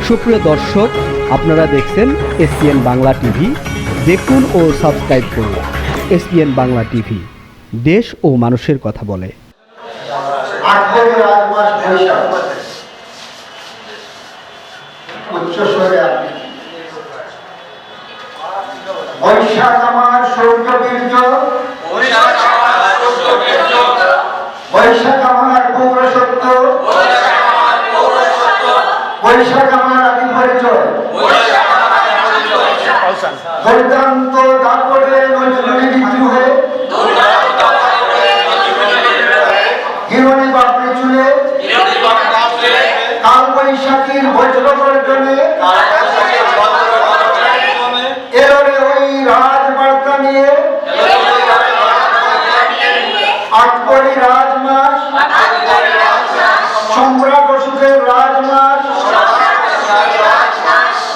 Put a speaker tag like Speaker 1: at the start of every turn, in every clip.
Speaker 1: সুপ্রিয় দর্শক, আপনারা দেখছেন এসপিএন বাংলা টিভি। দেখুন ও সাবস্ক্রাইব করুন এসপিএন বাংলা টিভি, দেশ ও মানুষের কথা বলে।
Speaker 2: বৈশাখ আমার সৌর্যবীর্য, বৈশাখ আমার পৌরসত্ব, বৈশাখ আমার আদি পরিচয়, দুর্দান্ত দাপটে নজরুলি বিদ্রোহে, হিরণী বাপড়ি চুলে, কাল বৈশাখীর বজ্র গর্জনে এলোরে ওই রাজবার্তা নিয়ে আকবরী রাজমাস, সম্রাট অশোকের রাজমাস,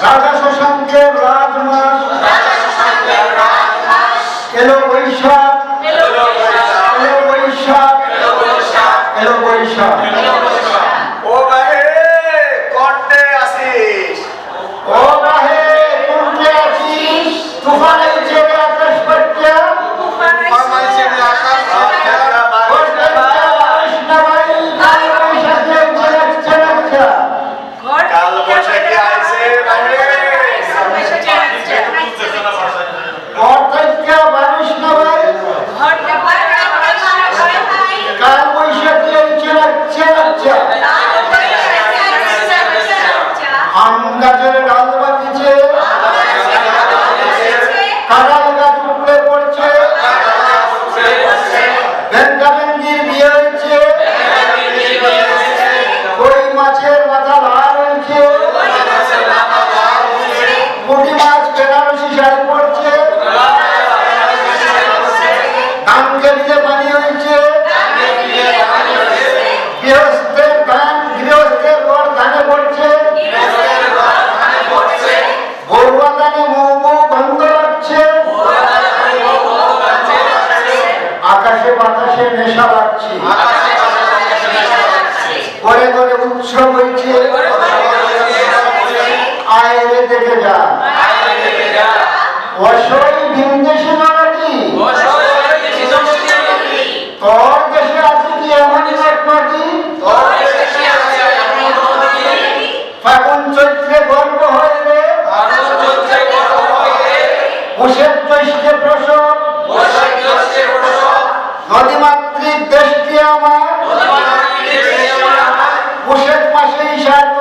Speaker 2: রাজা শশাঙ্কের রাজমাস, এলো বৈশাখ, এলো বৈশাখ, এলো বৈশাখ।
Speaker 3: ও বাহে কন্টে আসিস,
Speaker 2: ও বাহে কোনটে আছিস, তুফানে ছেড়ে আকাশ পাট্টা,
Speaker 3: আমার ছেলে আকাশ কাল বৈশাখী আইছে বাহে
Speaker 2: কাল বৈশাখী আম গাছের ডাল বাঁধিছে, কাঁঠাল গাছ উপড়ে পড়ছে, ভেঙ্কাভেঙ্গির বিয়ে হয়েছে, কই মাছের মাথা লাল হয়েছে, পুঁটি মাছ বেনারসি শাড়ি পড়ছে, ধানকে দিলে পানি হয়েছে, গৃহস্থের ধান গৃহস্থের ঘর ধানে পড়ছে, বড়ুয়া ধানে মৌ মৌ গন্ধ লাগছে, আকাশে বাতাসে নেশা লাগছে, ঘরে ঘরে উৎসব হয়েছে, আয়রে দেখে যা অসই ভিনদেশে নাকি তোর দেশে আছে কি এমন এক মাটি, ফাগুন চৈত্রে গর্ব হয় রে, বৈশাখ জ্যৈষ্ঠে প্রসব, নদীমাতৃক দেশটি আমার, বৈশাখ মাসেই সাত,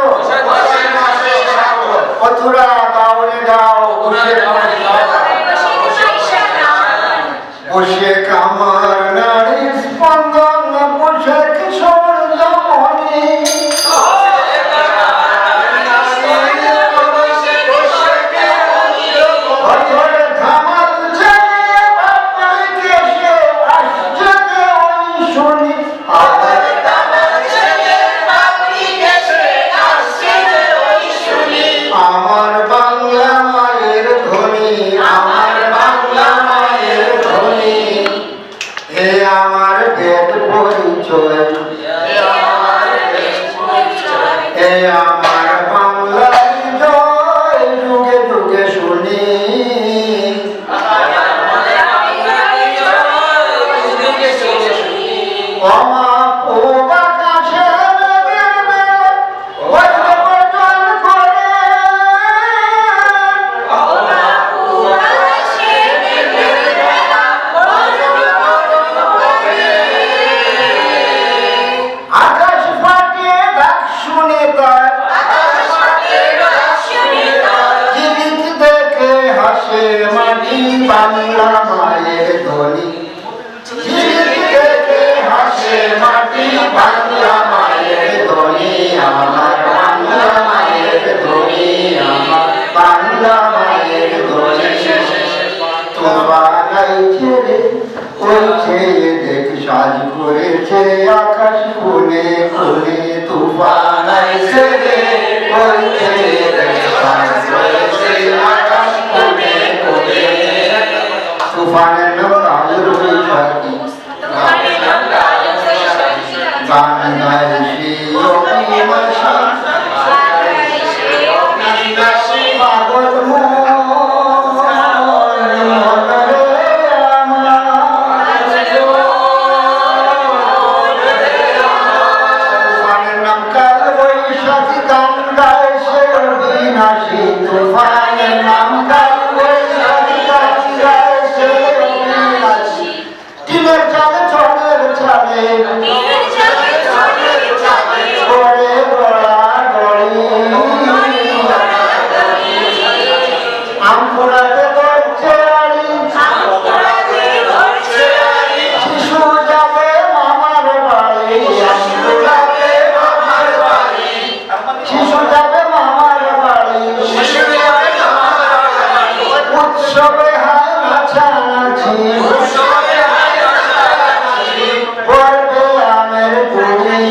Speaker 2: মথুরা গাওরে গাও বৈশাখ আমার নারীর স্পন্দন, বৈশাখ সৌরজমনি, ধামাল ছেড়ে বাপের দেশে আসছে যে ওই শুনি, আমার বাংলা মায়ের ধ্বনি, আমার বাংলা মায়ের ধ্বনি, এ আমার বেদ পরিচয়, এ আমার বাংলার জয় যুগে যুগে শুনি, অমা পোবা কাছে আকাশ ফাটে ডাক শুনে তার, জীবিত দেখে হাসে মাটি, বাংলা মায়ের ধ্বনি, জীবিত দেখে হাসে মাটি, বাংলা মায়ের ধ্বনি, আমার বাংলা মায়ের ধ্বনি, আমার বাংলা মায়ের ধ্বনি, তোমারাই ছেড়ে ওই ছেড়ে দেখ সাজ করেছে আকাশ কোণে কোণে, তুফানাই ছেড়ে ওই ছেড়ে দেখ সাজ করেছে আকাশ কোণে কোণে, তুফানের নাম কাল বৈশাখী, গান গায় সেই অভিলাষা, তুফানের নাম কাল বৈশাখী কাটিয়া এসে অভিলাষী টিনের চালে ছড়ের ছালে করে গড়াগড়ি আম পোড়াতে ধরছে আড়ি শিশু যাবে মামার বাড়ি আম পোড়াতে শিশু যাবে মামার বাড়ি উৎসবে হায় নাচানাচি পড়বে আমের কুড়ি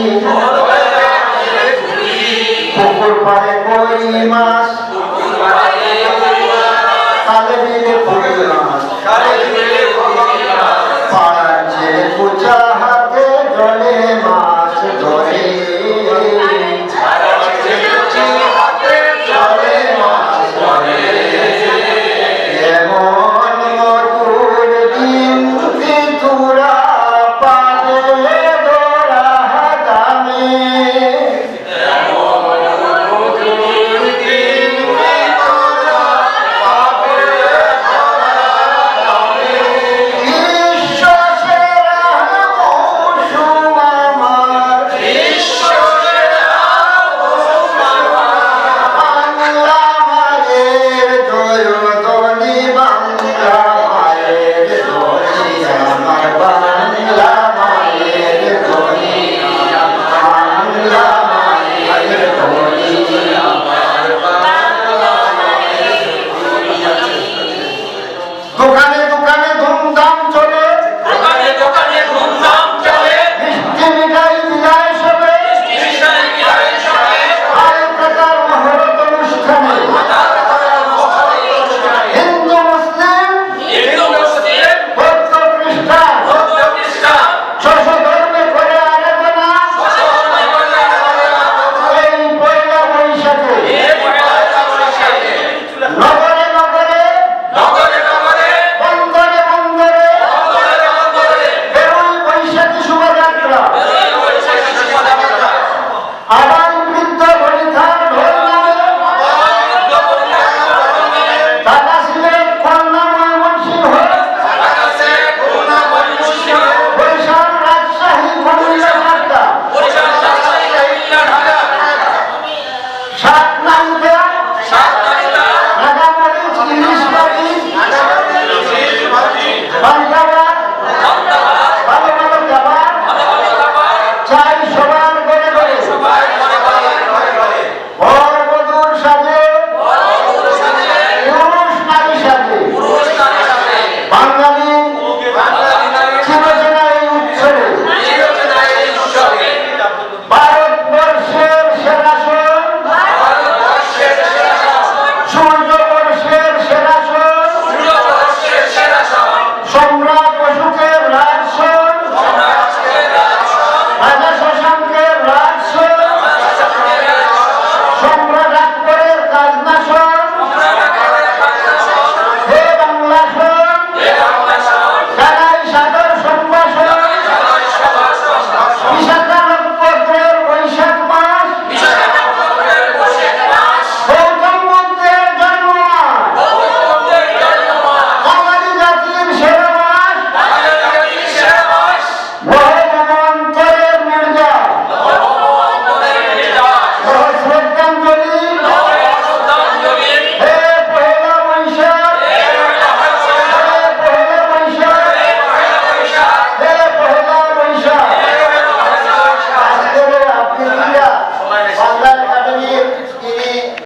Speaker 2: পুকুর পাড়ে কই মাছ